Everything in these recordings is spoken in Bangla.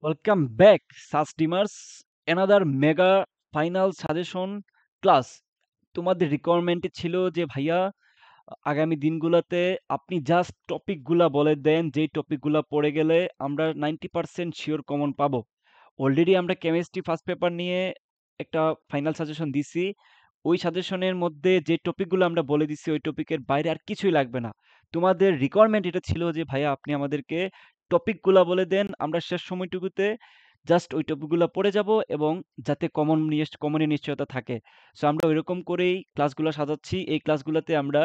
ওয়েলকাম ব্যাক সাস্টিমার্স another mega final suggestion class. তোমাদের রিকোয়ারমেন্টে ছিল যে ভাইয়া আগামী দিনগুলোতে আপনি জাস্ট টপিকগুলা বলে দেন, যেই টপিকগুলা পড়ে গেলে আমরা 90% শিওর কমন পাবো। অলরেডি আমরা কেমিস্ট্রি ফার্স্ট পেপার নিয়ে একটা ফাইনাল সাজেশন দিছি। ওই সাজেশনের মধ্যে যে টপিকগুলো আমরা বলে দিছি ওই টপিকের বাইরে আর কিছুই লাগবে না। তোমাদের রিকোয়ারমেন্ট এটা ছিল যে ভাইয়া আপনি আমাদেরকে টপিকগুলা বলে দেন, আমরা শেষ সময়টুকুতে জাস্ট ওই টপিকগুলো পড়ে যাব এবং যাতে কমনের নিশ্চয়তা থাকে। সো আমরা ওইরকম করেই ক্লাসগুলো সাজাচ্ছি। এই ক্লাসগুলোতে আমরা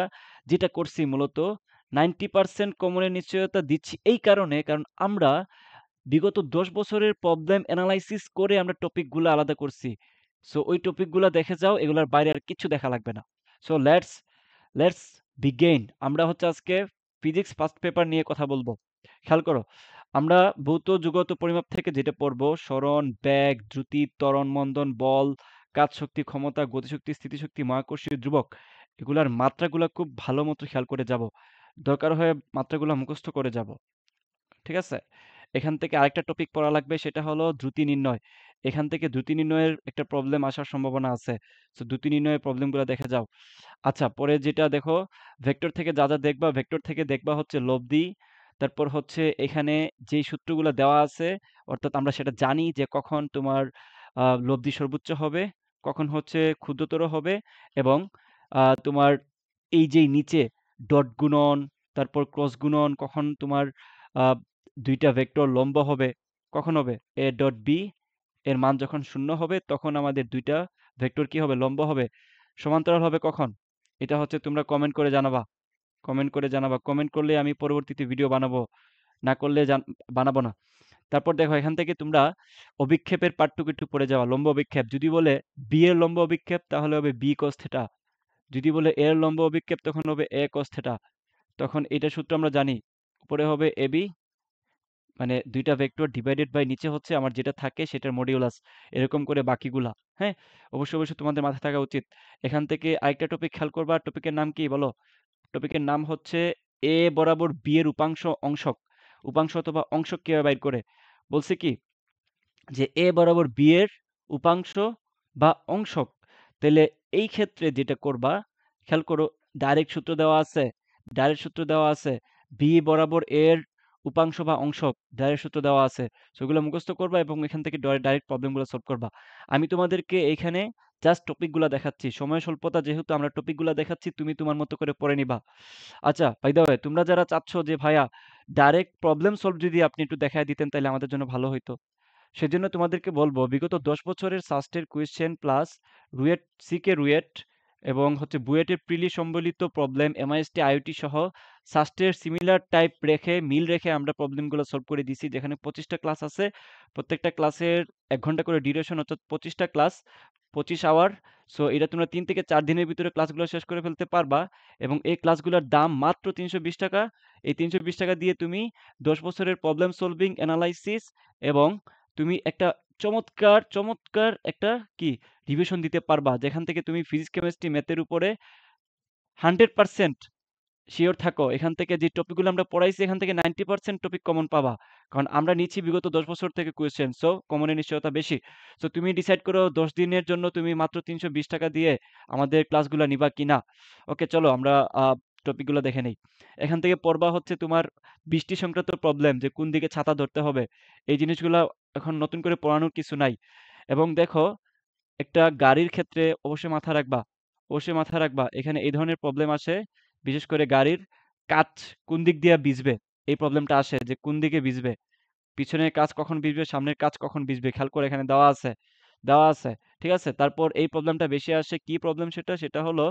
যেটা করছি মূলত 90% কমনের নিশ্চয়তা দিচ্ছি এই কারণে, কারণ আমরা বিগত ১০ বছরের প্রবলেম এনালাইসিস করে আমরা টপিকগুলো আলাদা করছি। সো ওই টপিকগুলো দেখে যাও, এগুলোর বাইরে আর কিচ্ছু দেখা লাগবে না। So let's begin. আমরা হচ্ছে আজকে ফিজিক্স ফার্স্ট পেপার নিয়ে কথা বলবো। খেয়াল করো, আমরা ভৌত যুগত পরিমাপ থেকে যেটা পড়বো সরণ, বেগ, দ্রুতি, ত্বরণ, মন্দন, বল, কাজ শক্তি, ক্ষমতা, গতিশক্তি, স্থিতিশক্তি, মহাকর্ষীয় ধ্রুবক, এগুলার মাত্রাগুলা খুব ভালো মতো খেয়াল করে যাব। দরকার হয় মাত্রাগুলা মুখস্থ করে যাব। ঠিক আছে? এখান থেকে আরেকটা টপিক পড়া লাগবে, সেটা হলো দ্রুতি নির্ণয়। এখান থেকে দ্রুতি নির্ণয়ের একটা প্রবলেম আসার সম্ভাবনা আছে। সো দ্রুতি নির্ণয়ের প্রবলেমগুলো দেখে যাও। আচ্ছা, পরে যেটা দেখো, ভেক্টর থেকে যা দেখবা, ভেক্টর থেকে দেখবা হচ্ছে লব্ধি। তারপর হচ্ছে এখানে যেই সূত্রগুলো দেওয়া আছে, অর্থাৎ আমরা সেটা জানি যে কখন তোমার লব্ধি সর্বোচ্চ হবে, কখন হচ্ছে ক্ষুদ্রতর হবে, এবং তোমার এই যেই নিচে ডট গুণন, তারপর ক্রস গুণন, কখন তোমার আহ, দুইটা ভেক্টর লম্ব হবে, কখন হবে এ ডট বি এর মান যখন শূন্য হবে তখন আমাদের দুইটা ভেক্টর কি হবে, লম্ব হবে। সমান্তরাল হবে কখন, এটা হচ্ছে তোমরা কমেন্ট করে জানাবা। কমেন্ট করলে আমি পরবর্তীতে ভিডিও বানাবো, না করলে বানাবো না। তারপর দেখো, এখান থেকে তোমরা অভিক্ষেপের পার্টটুকু একটু পড়ে যাওয়া। লম্ব অভিক্ষেপ যদি বলে বি এর লম্ব অভিক্ষেপ তাহলে হবে বি cos থিটা। যদি বলে এর লম্ব অভিক্ষেপ তখন হবে এ cos থিটা। তখন এটা সূত্র আমরা জানি, উপরে হবে এবি, মানে দুইটা ভেক্টর ডিভাইডেড বাই নিচে হচ্ছে আমার যেটা থাকে সেটার মডিউলাস। এরকম করে বাকিগুলা, হ্যাঁ, অবশ্যই তোমাদের মাথায় থাকা উচিত। এখান থেকে আরেকটা টপিক খেয়াল করবা, টপিকের নাম কি বলো? টপিকের নাম হচ্ছে এ বরাবর বি এর উপাংশ অংশক। উপাংশ অথবা অংশক কিভাবে বাইর করে, বলছে কি যে এ বরাবর বি এর উপাংশ বা অংশক। তাহলে এই ক্ষেত্রে যেটা করবা, খেয়াল করো, ডাইরেক্ট সূত্র দেওয়া আছে, বি বরাবর এর উপাংশ বা অংশক, ডাইরেক্ট সূত্র দেওয়া আছে। সেগুলো মুখস্থ করবা এবং এখান থেকে ডাইরেক্ট প্রবলেমগুলো সলভ করবা। আমি তোমাদেরকে এখানে জাস্ট টপিকগুলো দেখাচ্ছি, সময় স্বল্পতা যেহেতু আমরা টপিকগুলো দেখাচ্ছি, তুমি তোমার মতো করে পড়ে নিবা। আচ্ছা, বাই দ্য ওয়ে, তোমরা যারা চাচ্ছ যে ভাইয়া ডাইরেক্ট প্রবলেম সলভ যদি আপনি একটু দেখায় দিতেন তাহলে আমাদের জন্য ভালো হইতো। সেজন্য তোমাদেরকে বলবো, বিগত ১০ বছরের সাস্টের কোয়েশ্চেন প্লাস রুয়েট, সিকে রুয়েট এবং হচ্ছে বুয়েটের প্রিলি সম্বলিত প্রবলেম, এমআইএসটি আইওটি সহ সাস্টের সিমিলার টাইপ রেখে, মিল রেখে আমরা প্রবলেমগুলো সলভ করে দিছি। যেখানে 25টা ক্লাস আছে, প্রত্যেকটা ক্লাসের ১ ঘন্টা করে ডিউরেশন, অর্থাৎ 25টা ক্লাস 25 আওয়ার। সো এটা তোমরা 3 থেকে 4 দিনের ভিতরে ক্লাসগুলো শেষ করে ফেলতে পারবা। এবং এই ক্লাসগুলোর দাম মাত্র ৩২০ টাকা। এই ৩২০ টাকা দিয়ে তুমি ১০ বছরের প্রবলেম সলভিং, অ্যানালাইসিস এবং তুমি একটা চমৎকার একটা কি রিভিশন দিতে পারবা, যেখান থেকে তুমি ফিজিক্স, কেমিস্ট্রি, ম্যাথের উপরে 100% শিওর থাকো। এখান থেকে যে টপিকগুলো আমরা পড়াইছি এখান থেকে 90% টপিক কমন পাবা, কারণ আমরা নিচ্ছি বিগত ১০ বছর থেকে কোয়েশ্চেন। সো কমনের নিশ্চয়তা বেশি। সো তুমি ডিসাইড করো ১০ দিনের জন্য তুমি মাত্র ৩২০ টাকা দিয়ে আমাদের ক্লাসগুলো নিবা কিনা। ওকে, চলো আমরা টপিকগুলো দেখে নেই। এখান থেকে পড়বা হচ্ছে তোমার বৃষ্টি সংক্রান্ত প্রবলেম, যে কোন দিকে ছাতা ধরতে হবে। এই জিনিসগুলো এখন নতুন করে পড়ানোর কিছু নাই। এবং দেখো, একটা গাড়ির ক্ষেত্রে অবশ্যই মাথায় রাখবা এখানে এই ধরনের প্রবলেম আসে, বিশেষ করে গাড়ির কাঁচ কোন দিক দিয়ে ভিজবে। এই প্রবলেমটা আসে যে কোন দিকে ভিজবে, পিছনের কাঁচ কখন ভিজবে, সামনের কাঁচ কখন ভিজবে, খেয়াল করে এখানে দেওয়া আছে। ঠিক আছে, তারপর এই প্রবলেমটা বেশি আসে, কি প্রবলেম সেটা হলো,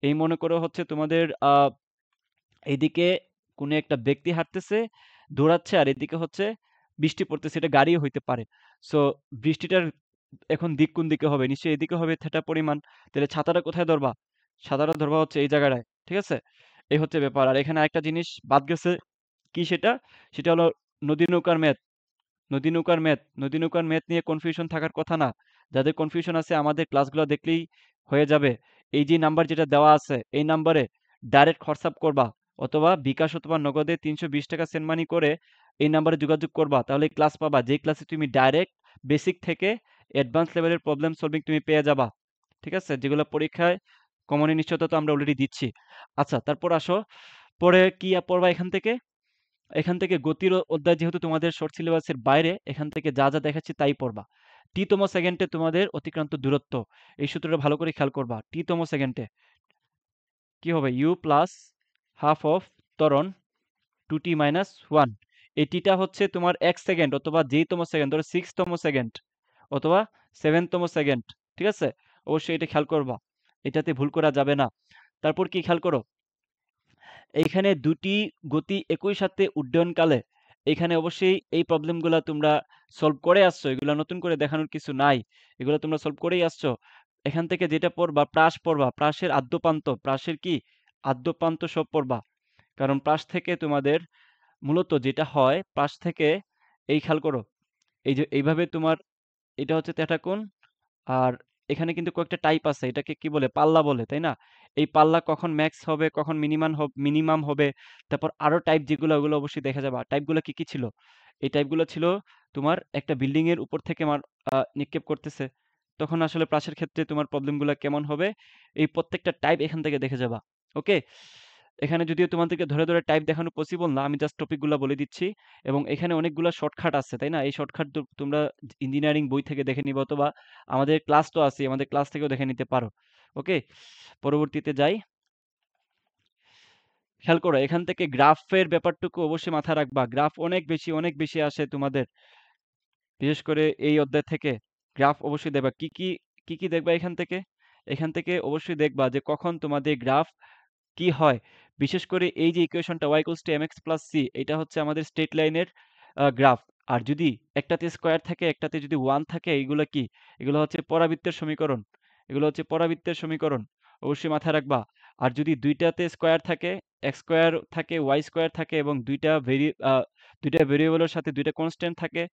এই মনে করো হচ্ছে তোমাদের এইদিকে কোনো একটা ব্যক্তি হাঁটতেছে, দৌড়াচ্ছে, আর এদিকে হচ্ছে বৃষ্টি পড়তেছে, এটা গাড়িও হইতে পারে। সো বৃষ্টিটার এখন দিক কোন দিকে হবে, নিশ্চয়ই এদিকে হবে থেটা পরিমাণ। তাহলে ছাতাটা কোথায় ধরবা, ছাতাটা ধরবা হচ্ছে এই জায়গাটায়। ঠিক আছে, এই হচ্ছে ব্যাপার। আর এখানে একটা জিনিস বাদ গেছে, কি সেটা হলো নদী নৌকার ম্যাথ। নদী নৌকার ম্যাথ নিয়ে কনফিউশন থাকার কথা না। যাদের কনফিউশন আছে আমাদের ক্লাসগুলো দেখলেই হয়ে যাবে। এই যে নাম্বার যেটা দেওয়া আছে এই নাম্বারে ডাইরেক্ট হোয়াটসঅ্যাপ করবা, অথবা বিকাশ অথবা নগদে ৩২০ টাকা সেন্ড মানি করে এই নাম্বারে যোগাযোগ করবা, তাহলে ক্লাস পাবা, যে ক্লাসে তুমি ডাইরেক্ট বেসিক থেকে অ্যাডভান্স লেভেলের প্রবলেম সলভিং তুমি পেয়ে যাবা। ঠিক আছে, যেগুলো পরীক্ষায় কমনের নিশ্চয়তা তো আমরা অলরেডি দিচ্ছি। আচ্ছা, তারপর আসো, পরে কি পড়বা এখান থেকে? এখান থেকে গতির অধ্যায় যেহেতু তোমাদের শর্ট সিলেবাসের বাইরে, এখান থেকে যা যা দেখাচ্ছি তাই পড়বা। টি-তম সেকেন্ডে তোমাদের অতিক্রান্ত দূরত্ব, এই সূত্রটা ভালো করে খেয়াল করবা। টি-তম সেকেন্ডে কি হবে? ইউ প্লাস হাফ অফ ত্বরণ 2t মাইনাস 1। এই টিটা হচ্ছে তোমার 1 সেকেন্ড অথবা যেইতম সেকেন্ড, ধরো 6তম সেকেন্ড অথবা 7তম সেকেন্ড। ঠিক আছে, অবশ্যই এটা খেয়াল করবা, এটাতে ভুল করা যাবে না। তারপর কি খেয়াল করো, এইখানে দুটি গতি একই সাথে উড্ডয়নকালে, এখানে অবশ্যই এই প্রবলেমগুলো তোমরা সলভ করে আসছো, এগুলো নতুন করে দেখানোর কিছু নাই, এগুলো তোমরা সলভ করেই আসছো। এখান থেকে যেটা পড়বা, প্রাস পড়বা, প্রাসের আদ্যপান্ত, প্রাসের কি আদ্যপান্ত সব পড়বা। কারণ প্রাস থেকে তোমাদের মূলত যেটা হয়, প্রাস থেকে এই খেয়াল করো, এই যে এইভাবে তোমার, এটা হচ্ছে তেটা কোণ, আর এখানে কিন্তু কয়েকটা টাইপ আছে, এটাকে কি বলে? পাল্লা বলে, তাই না? এই পাল্লা কখন ম্যাক্স হবে, কখন মিনিমাম হবে, তারপর আরো টাইপ যেগুলো, ওগুলো অবশ্যই দেখা যাবে। টাইপগুলো কি কি ছিল? এই টাইপগুলো ছিল তোমার একটা বিল্ডিং এর উপর থেকে নিক্ষেপ করতেছে, তখন আসলে প্রাসের ক্ষেত্রে তোমার প্রবলেমগুলো কেমন হবে, এই প্রত্যেকটা টাইপ এখান থেকে দেখে যাবা। ওকে, এখানে যদিও তোমাদেরকে ধরে ধরে টাইপ দেখানো পসিবল না, আমি জাস্ট টপিকগুলো বলে দিচ্ছি। এবং এখানে অনেকগুলো শর্টকাট আছে, তাই না? এই শর্টকাট তোমরা ইঞ্জিনিয়ারিং বই থেকে দেখে নিবে, অথবা আমাদের ক্লাস তো আছে, আমাদের ক্লাস থেকেও দেখে নিতে পারো। ওকে, পরবর্তীতে যাই। খেয়াল করো, এখান থেকে গ্রাফের ব্যাপারটুকু অবশ্যই মাথায় রাখবা। গ্রাফ অনেক বেশি আসে তোমাদের, বিশেষ করে এই অধ্যায় থেকে গ্রাফ অবশ্যই দেখবা। কি কি দেখবা এখান থেকে? এখান থেকে অবশ্যই দেখবা যে কখন তোমাদের গ্রাফ কি হয়। বিশেষ করে এই যে ইকুয়েশনটা y equals to mx plus c, এটা হচ্ছে আমাদের স্ট্রেট লাইনের গ্রাফ। আর যদি একটাতে স্কোয়ার থাকে, একটাতে যদি 1 থাকে, এগুলো কি? এগুলো হচ্ছে পরাবৃত্তের সমীকরণ, এগুলো হচ্ছে পরাবৃত্তের সমীকরণ, অবশ্যই মাথায় রাখবা। আর যদি দুইটাতে স্কোয়ার থাকে, এক্স স্কোয়ার থাকে, ওয়াই স্কোয়ার থাকে, এবং দুইটা ভেরিয়েবলের সাথে দুইটা কনস্ট্যান্ট থাকে,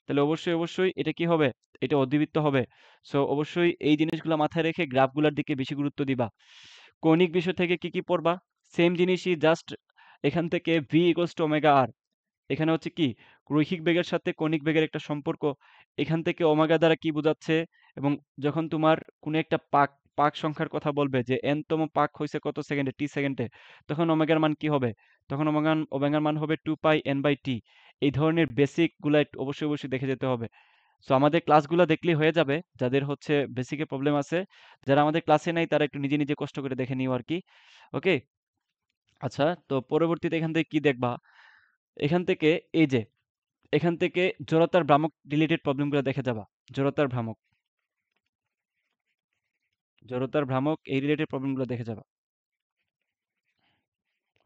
তাহলে অবশ্যই এটা কি হবে? এটা অধিবৃত্ত হবে। সো অবশ্যই এই জিনিসগুলো মাথায় রেখে গ্রাফগুলোর দিকে বেশি গুরুত্ব দিবা। কৌণিক বিষয় থেকে কি কি পড়বা? সেম জিনিসই, জাস্ট এখান থেকে v ইকুয়ালস টু ওমেগা আর, এখানে হচ্ছে কি রৈখিক বেগের সাথে কৌণিক বেগের একটা সম্পর্ক। এখান থেকে ওমেগা দ্বারা কি বোঝাচ্ছে, এবং যখন তোমার কোনো একটা পাক সংখ্যার কথা বলবে যে n তম পাক হয়েছে কত সেকেন্ডে, টি সেকেন্ডে, তখন ওমেগার মান কি হবে? তখন ওমেগার মান হবে 2 পাই n বাই টি। এই ধরনের বেসিক গুলা একটু অবশ্যই দেখে যেতে হবে। সো আমাদের ক্লাসগুলো দেখলেই হয়ে যাবে, যাদের হচ্ছে বেসিকে প্রবলেম আছে। যারা আমাদের ক্লাসে নাই তারা একটু নিজে নিজে কষ্ট করে দেখে নিও আর কি। ওকে, আচ্ছা, তো পরবর্তীতে এখান থেকে কি দেখবা? এখান থেকে এই যে, এখান থেকে জড়তার ভ্রামক রিলেটেড প্রবলেমগুলো দেখে যাবা। জড়তার ভ্রামক, জড়তার ভ্রামক এই রিলেটেড প্রবলেমগুলো দেখে যাবা।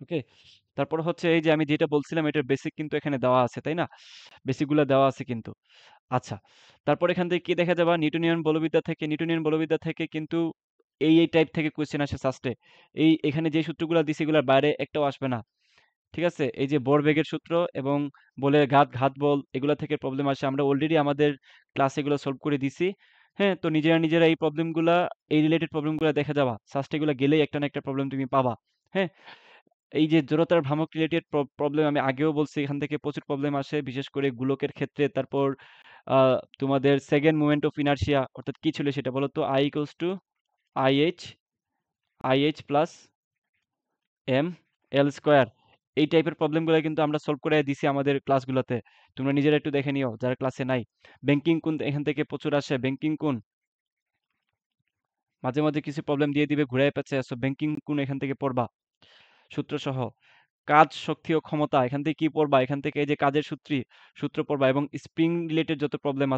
ওকে, তারপর হচ্ছে এই যে আমি যেটা বলছিলাম, এটার বেসিক কিন্তু এখানে দেওয়া আছে, তাই না? বেসিকগুলো দেওয়া আছে কিন্তু। আচ্ছা, তারপর এখান থেকে কি দেখা যাবা? নিউটনিয়ান বলবিদ্যা থেকে কিন্তু এই টাইপ থেকে কোয়েশ্চেন আসে ফার্স্টে। এখানে যে সূত্রগুলো দিছি, এগুলোর বাইরে একটাও আসবে না। ঠিক আছে, এই যে ভরবেগের সূত্র এবং বলের ঘাত বল, এগুলা থেকে প্রবলেম আসে, আমরা অলরেডি আমাদের ক্লাসে এগুলো সলভ করে দিছি। হ্যাঁ, তো নিজেরা এই প্রবলেমগুলা, এই রিলেটেড প্রবলেমগুলো দেখে যাবা। ফার্স্টে এগুলো গেলেই একটা না একটা প্রবলেম তুমি পাবা। হ্যাঁ, এই যে জড়তার ভ্রামক রিলেটেড প্রবলেম আমি আগেও বলছি, এখান থেকে প্রচুর প্রবলেম আসে, বিশেষ করে গোলকের ক্ষেত্রে। তারপর তোমাদের সেকেন্ড মোমেন্ট অফ ইনার্শিয়া, অর্থাৎ কি ছিল সেটা বলো তো? I equals to IH IH plus M L square. এই টাইপের প্রবলেমগুলো কিন্তু আমরা সলভ করে দিছি আমাদের ক্লাসগুলোতে, তোমরা নিজেরা একটু দেখে নিও যারা ক্লাসে নাই। ব্যাংকিং কোণ এখান থেকে প্রচুর আসে, ব্যাংকিং কোণ মাঝে মাঝে কিছু প্রবলেম দিয়ে দিবে ঘুরায় পেঁচে, আসো ব্যাংকিং কোণ এখান থেকে পড়বা সূত্র সহ। কাজ, শক্তি ও ক্ষমতা, এখান থেকে কি পড়বা? এখান থেকে এই যে কাজের সূত্র পড়বা, এবং স্প্রিং রিলেটেড যত প্রবলেম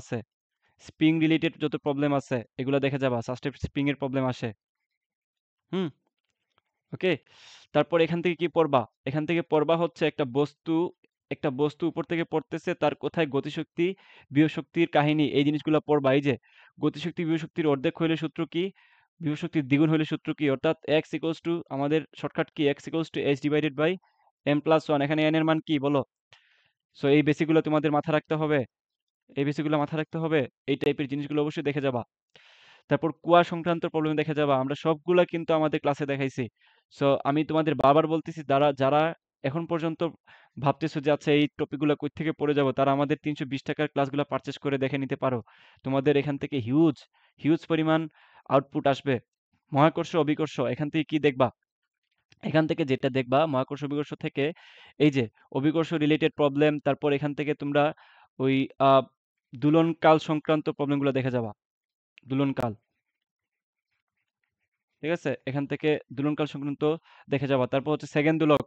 আছে এগুলো দেখে যাবা। ফার্স্টে স্প্রিং এর প্রবলেম আসে। হুম, ওকে, তারপর এখান থেকে কি পড়বা? এখান থেকে পড়বা হচ্ছে একটা বস্তু উপর থেকে পড়তেছে, তার কোথায় গতিশক্তি বিভব শক্তির কাহিনী, এই জিনিসগুলো পড়বা। এই যে গতিশক্তি বিভব শক্তির অর্ধেক হইলে সূত্র কি, বিভব শক্তির দ্বিগুণ হইলে সূত্র কি, অর্থাৎ এক্স ইকুয়ালস টু, আমাদের শর্টকাট কি, x equals to h divided by m plus one. এখানে এন এর মান কি বলো? সো এই বেসিকগুলো তোমাদের মাথায় রাখতে হবে, এই বেসিকগুলো মাথায় রাখতে হবে। এই টাইপের জিনিসগুলো অবশ্যই দেখে যাবা। তারপর কুয়া সংক্রান্ত প্রবলেম দেখে যাবা, আমরা সবগুলা কিন্তু আমাদের ক্লাসে দেখাইছি। সো আমি তোমাদের বারবার বলতেছি, যারা যারা এখন পর্যন্ত ভাবতেছো যে আচ্ছা এই টপিকগুলো কই থেকে পড়ে যাব, তারা আমাদের ৩২০ টাকার ক্লাসগুলো পারচেজ করে দেখে নিতে পারো। তোমাদের এখান থেকে হিউজ হিউজ পরিমাণ আউটপুট আসবে। মহাকর্ষ অভিকর্ষ এখান থেকে কি দেখবা? এখান থেকে যেটা দেখবা মহাকর্ষ অভিকর্ষ থেকে এই যে অভিকর্ষ রিলেটেড প্রবলেম, তারপর এখান থেকে তোমরা ওই আহ, দোলনকাল সংক্রান্ত প্রবলেমগুলো দেখে যাবা। দোলনকাল, ঠিক আছে, এখান থেকে দোলনকাল সংক্রান্ত দেখে যাবা। তারপর হচ্ছে সেকেন্ড দোলক,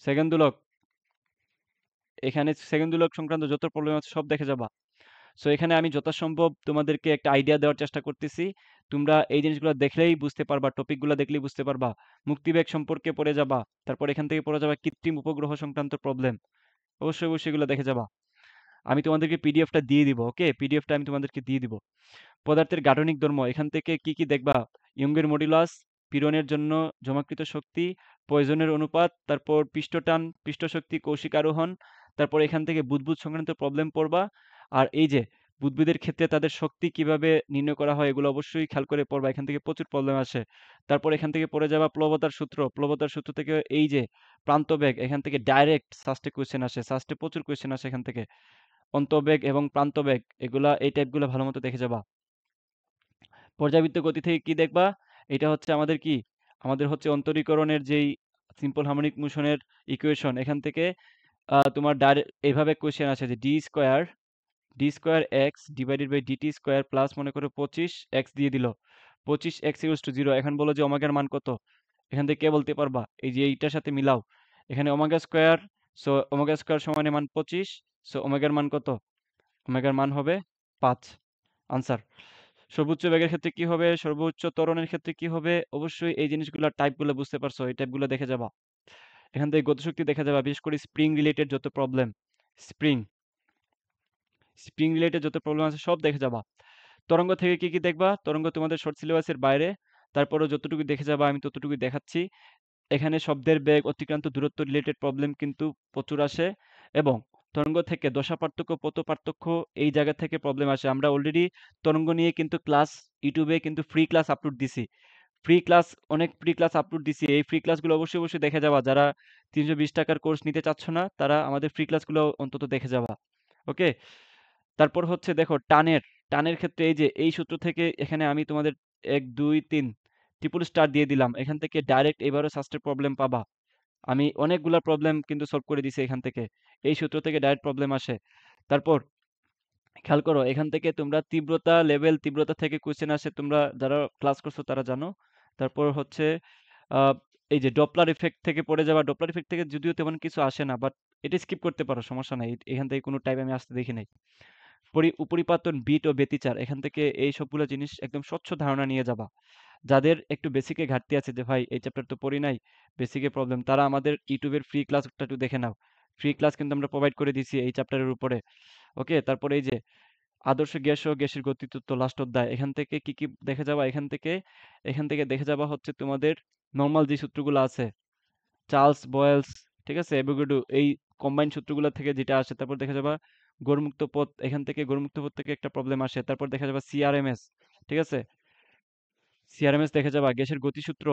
সেকেন্ড দোলক, এখানে সেকেন্ড দোলক সংক্রান্ত যত প্রবলেম আছে সব দেখে যাবা। সো এখানে আমি যথাসম্ভব তোমাদেরকে একটা আইডিয়া দেওয়ার চেষ্টা করতেছি। তোমরা এই জিনিসগুলো দেখলেই বুঝতে পারবা, টপিকগুলো দেখলেই বুঝতে পারবা। মুক্তিবেগ সম্পর্কে পড়ে যাবা। তারপর এখান থেকে পড়ে যাবা কৃত্রিম উপগ্রহ সংক্রান্ত প্রবলেম। অবশ্যই অবশ্যই এগুলো দেখে যাবা। আমি তোমাদেরকে পিডিএফটা দিয়ে দিব, ওকে? পিডিএফটা আমি তোমাদেরকে দিয়ে দিব। পদার্থের গাঠনিক ধর্ম এখান থেকে কি কি দেখবা? ইয়ংয়ের মডুলাস, পীড়নের জন্য জমাকৃত শক্তি, পয়জনের অনুপাত, তারপর পৃষ্ঠটান, পৃষ্ঠশক্তি, কৌশিক আরোহণ, তারপর এখান থেকে বুদবুদ সংক্রান্ত প্রবলেম পড়বা। আর এই যে বুদবুদের ক্ষেত্রে তাদের শক্তি কিভাবে নির্ণয় করা হয় এগুলো অবশ্যই খেয়াল করে পড়বা, এখান থেকে প্রচুর প্রবলেম আসে। তারপর এখান থেকে পড়ে যাবা প্লবতার সূত্র, প্লবতার সূত্র থেকে এই যে প্রান্তবেগ, এখান থেকে ডাইরেক্ট সাস্টে কোয়েশ্চেন আসে, সাস্টে প্রচুর কোয়েশ্চেন আসে এখান থেকে। অন্তবেগ এবং প্রান্তবেগ এগুলা এই টাইপগুলো ভালো মতো দেখে যাবা। পর্যাবৃত্ত গতি থেকে কি দেখবা? এটা হচ্ছে আমাদের কি, আমাদের হচ্ছে অন্তরীকরণের যেই সিম্পল হার্মোনিক মোশনের ইকুয়েশন, এখান থেকে তোমার ডাইরেক্ট এইভাবে কোয়েশ্চেন আছে যে d square x divided by dt square plus মনে করো 25 এক্স দিয়ে দিল, 25 এক্স ইকুয়ালস টু 0। এখন বলো যে ওমেগার মান কত? এখান থেকে কে বলতে পারবা? এই যে এইটার সাথে মিলাও, এখানে omega square, so omega square সমানে মান 25, সো ওমেগার মান কত? ওমেগার মান হবে 5। আনসার। সর্বোচ্চ বেগের ক্ষেত্রে কি হবে? সর্বোচ্চ ত্বরণের ক্ষেত্রে কি হবে? অবশ্যই এই জিনিসগুলো টাইপগুলো বুঝতে পারছো, এই টাইপগুলো দেখে যাবা। এখান থেকে গতিশক্তি দেখে যাবা, বিশেষ করে স্প্রিং রিলেটেড যত প্রবলেম, স্প্রিং স্প্রিং রিলেটেড যত প্রবলেম আছে সব দেখে যাবা। তরঙ্গ থেকে কি কি দেখবা? তরঙ্গ তোমাদের শর্ট সিলেবাসের বাইরে, তারপরেও যতটুকু দেখে যাবা আমি ততটুকুই দেখাচ্ছি। এখানে শব্দের বেগ, অতিক্রান্ত দূরত্ব রিলেটেড প্রবলেম কিন্তু প্রচুর আসে, এবং তরঙ্গ থেকে দশা পার্থক্য, পথ পার্থক্য, এই জায়গা থেকে প্রবলেম আসে। আমরা অলরেডি তরঙ্গ নিয়ে কিন্তু ক্লাস ইউটিউবে কিন্তু ফ্রি ক্লাস আপলোড দিছি। ফ্রি ক্লাস, অনেক ফ্রি ক্লাস আপলোড দিছি। এই ফ্রি ক্লাসগুলো অবশ্যই অবশ্যই দেখে যাবা। যারা ৩২০ টাকার কোর্স নিতে চাচ্ছ না তারা আমাদের ফ্রি ক্লাসগুলো অন্তত দেখে যাবা, ওকে? তারপর হচ্ছে দেখো টানের, টানের ক্ষেত্রে এই যে এই সূত্র থেকে এখানে আমি তোমাদের ১ ২ ৩ ট্রিপল স্টার দিয়ে দিলাম। এখান থেকে ডাইরেক্ট এবারও সাস্টের প্রবলেম পাবা। আমি অনেকগুলা প্রবলেম কিন্তু সলভ করে দিছি এখান থেকে। এই সূত্র থেকে ডাইরেক্ট প্রবলেম আসে। তারপর খেয়াল করো এখান থেকে তোমরা তীব্রতা লেভেল, তীব্রতা থেকে কোয়েশ্চেন আসে, তোমরা যারা ক্লাস করছো তারা জানো। তারপর হচ্ছে আহ, এই যে ডপলার ইফেক্ট থেকে পড়ে যাওয়া, ডপলার ইফেক্ট থেকে যদিও তেমন কিছু আসে না, বাট এটা স্কিপ করতে পারো, সমস্যা নাই। এখান থেকে কোনো টাইপ আমি আসতে দেখি নাই। উপরিপাতন, বিট ও ব্যতিচার, এখান থেকে এই সবগুলো জিনিস একদম স্বচ্ছ ধারণা নিয়ে যাবা। যাদের একটু বেসিকে ঘাটতি আছে যে ভাই এই চ্যাপ্টার তো পড়ি নাই, বেসিকে প্রবলেম, তারা আমাদের ইউটিউবের ফ্রি ক্লাসটা একটু দেখে নাও। ফ্রি ক্লাস কিন্তু আমরা প্রোভাইড করে দিছি এই চ্যাপ্টারের উপরে, ওকে? তারপরে এই যে আদর্শ গ্যাস ও গ্যাসের গতিতত্ত্ব লাস্ট অধ্যায়, এখান থেকে কি কি দেখে যাবা? এখান থেকে দেখে যাবা হচ্ছে তোমাদের নর্মাল যে সূত্রগুলো আছে, চার্লস বয়েলস, ঠিক আছে, অ্যাভোগাড্রো, এই কম্বাইন সূত্রগুলো থেকে যেটা আসে। তারপর দেখা যাবা গড়মুক্ত পথ, এখান থেকে গড়মুক্ত পথ থেকে একটা প্রবলেম আসে। তারপর দেখা যাবা সিআরএমএস, ঠিক আছে, সিআরএমএস দেখে যাবা। গ্যাসের গতিসূত্র,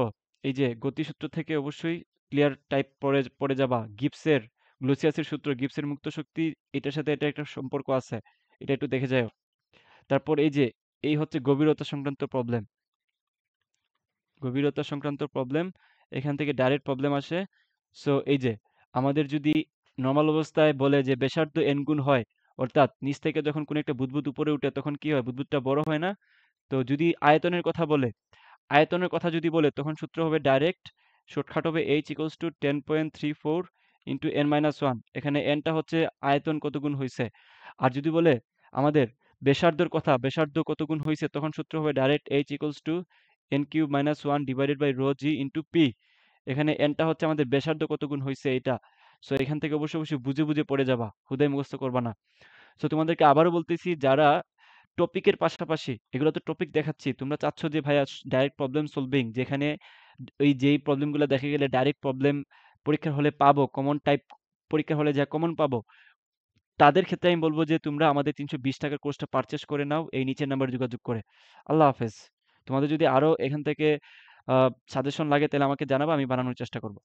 এই যে গতিসূত্র থেকে অবশ্যই ক্লিয়ার টাইপ পড়ে পড়ে যাবা। গিবসের গ্লুসিয়াসের সূত্র, গিবসের মুক্ত শক্তি, এটার সাথে এটা একটা সম্পর্ক আছে, এটা একটু দেখে যাও। তারপর এই যে এই হচ্ছে গভীরতা সংক্রান্ত প্রবলেম, গভীরতা সংক্রান্ত প্রবলেম, এখান থেকে ডাইরেক্ট প্রবলেম আসে। সো এই যে আমাদের যদি নর্মাল অবস্থায় বলে যে ব্যাসার্ধ n গুণ হয়, অর্থাৎ নিচ থেকে যখন কোনো একটা বুদবুদ উপরে উঠে তখন কি হয়? বুদবুদটা বড় হয় না? তো যদি আয়তনের কথা বলে, আয়তনের কথা যদি বলে তখন সূত্র হবে ডাইরেক্ট, শর্টকাট হবে h equals two 10.34 into n minus one. এখানে nটা হচ্ছে আয়তন কত গুণ হয়েছে। আর যদি বলে আমাদের ব্যাসার্ধর কথা, ব্যাসার্ধ কত গুণ হয়েছে, তখন সূত্র হবে direct h equals to n cube minus one divided by rho g into P. এখানে nটা হচ্ছে আমাদের ব্যাসার্ধ কত গুণ হয়েছে এটা। সো এখান থেকে অবশ্যই অবশ্যই বুঝে বুঝে পড়ে যাবা, হুদায় মুখস্থ করবা না। সো তোমাদেরকে আবারও বলতেছি, যারা টপিকের পাশাপাশি, এগুলো তো টপিক দেখাচ্ছি, তোমরা চাচ্ছ যে ভাইয়া ডাইরেক্ট প্রবলেম সলভিং, যেখানে ওই যেই প্রবলেমগুলো দেখে গেলে ডাইরেক্ট প্রবলেম পরীক্ষার হলে পাবো, কমন টাইপ পরীক্ষার হলে যা কমন পাবো, তাদের ক্ষেত্রে আমি বলবো যে তোমরা আমাদের ৩২০ টাকার কোর্সটা পারচেস করে নাও এই নিচের নাম্বারে যোগাযোগ করে। আল্লাহ হাফেজ। তোমাদের যদি আরো এখান থেকে সাজেশন লাগে তাহলে আমাকে জানাবা, আমি বানানোর চেষ্টা করব।